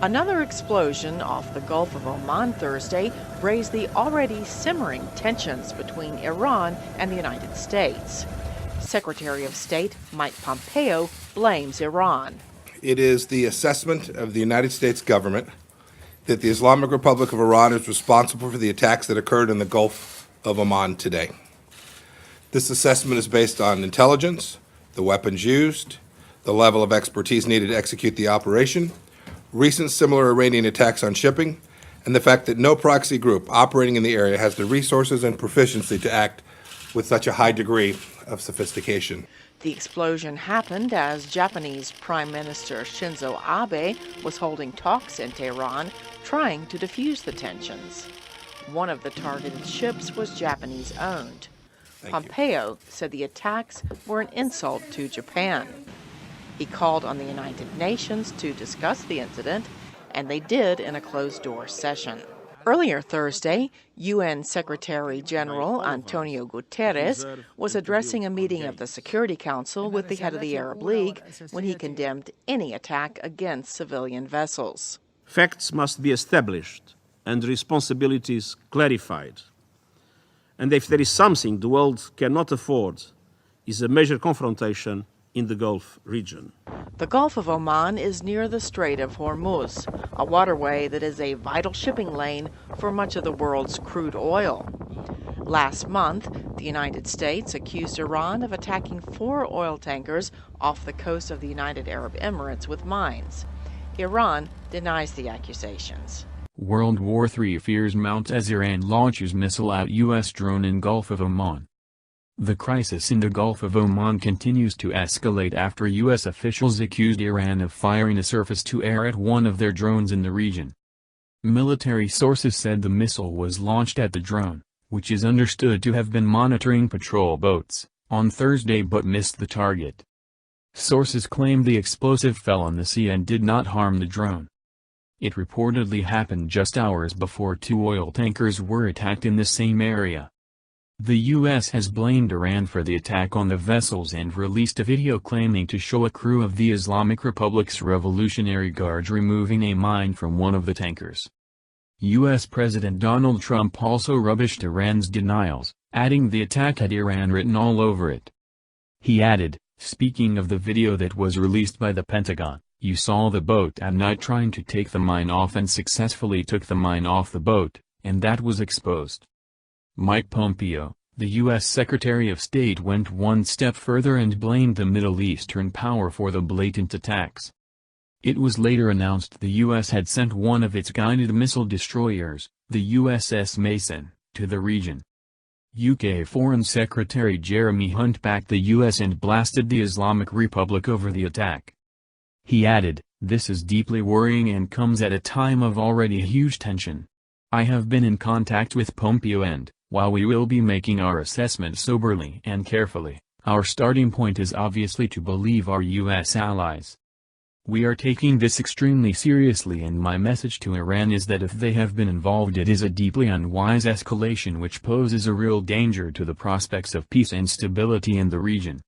Another explosion off the Gulf of Oman Thursday raised the already simmering tensions between Iran and the United States. Secretary of State Mike Pompeo blames Iran. It is the assessment of the United States government that the Islamic Republic of Iran is responsible for the attacks that occurred in the Gulf of Oman today. This assessment is based on intelligence, the weapons used, the level of expertise needed to execute the operation, recent similar Iranian attacks on shipping, and the fact that no proxy group operating in the area has the resources and proficiency to act with such a high degree of sophistication. The explosion happened as Japanese Prime Minister Shinzo Abe was holding talks in Tehran, trying to defuse the tensions. One of the targeted ships was Japanese-owned. Pompeo said the attacks were an insult to Japan. He called on the United Nations to discuss the incident, and they did in a closed-door session. Earlier Thursday, UN Secretary General Antonio Guterres was addressing a meeting of the Security Council with the head of the Arab League when he condemned any attack against civilian vessels. Facts must be established and responsibilities clarified. And if there is something the world cannot afford, is a major confrontation in the Gulf region. The Gulf of Oman is near the Strait of Hormuz, a waterway that is a vital shipping lane for much of the world's crude oil. Last month, the United States accused Iran of attacking 4 oil tankers off the coast of the United Arab Emirates with mines. Iran denies the accusations. World War III fears mount as Iran launches missile at U.S. drone in Gulf of Oman. The crisis in the Gulf of Oman continues to escalate after U.S. officials accused Iran of firing a surface-to-air at one of their drones in the region. Military sources said the missile was launched at the drone, which is understood to have been monitoring patrol boats, on Thursday but missed the target. Sources claim the explosive fell on the sea and did not harm the drone. It reportedly happened just hours before 2 oil tankers were attacked in the same area. The U.S. has blamed Iran for the attack on the vessels and released a video claiming to show a crew of the Islamic Republic's Revolutionary Guard removing a mine from one of the tankers. U.S. President Donald Trump also rubbished Iran's denials, adding the attack had Iran written all over it. He added, speaking of the video that was released by the Pentagon, "You saw the boat at night trying to take the mine off and successfully took the mine off the boat, and that was exposed." Mike Pompeo, the U.S. Secretary of State, went one step further and blamed the Middle Eastern power for the blatant attacks. It was later announced the U.S. had sent one of its guided missile destroyers, the USS Mason, to the region. UK Foreign Secretary Jeremy Hunt backed the U.S. and blasted the Islamic Republic over the attack. He added, "This is deeply worrying and comes at a time of already huge tension. I have been in contact with Pompeo and, while we will be making our assessment soberly and carefully, our starting point is obviously to believe our U.S. allies. We are taking this extremely seriously, and my message to Iran is that if they have been involved, it is a deeply unwise escalation which poses a real danger to the prospects of peace and stability in the region."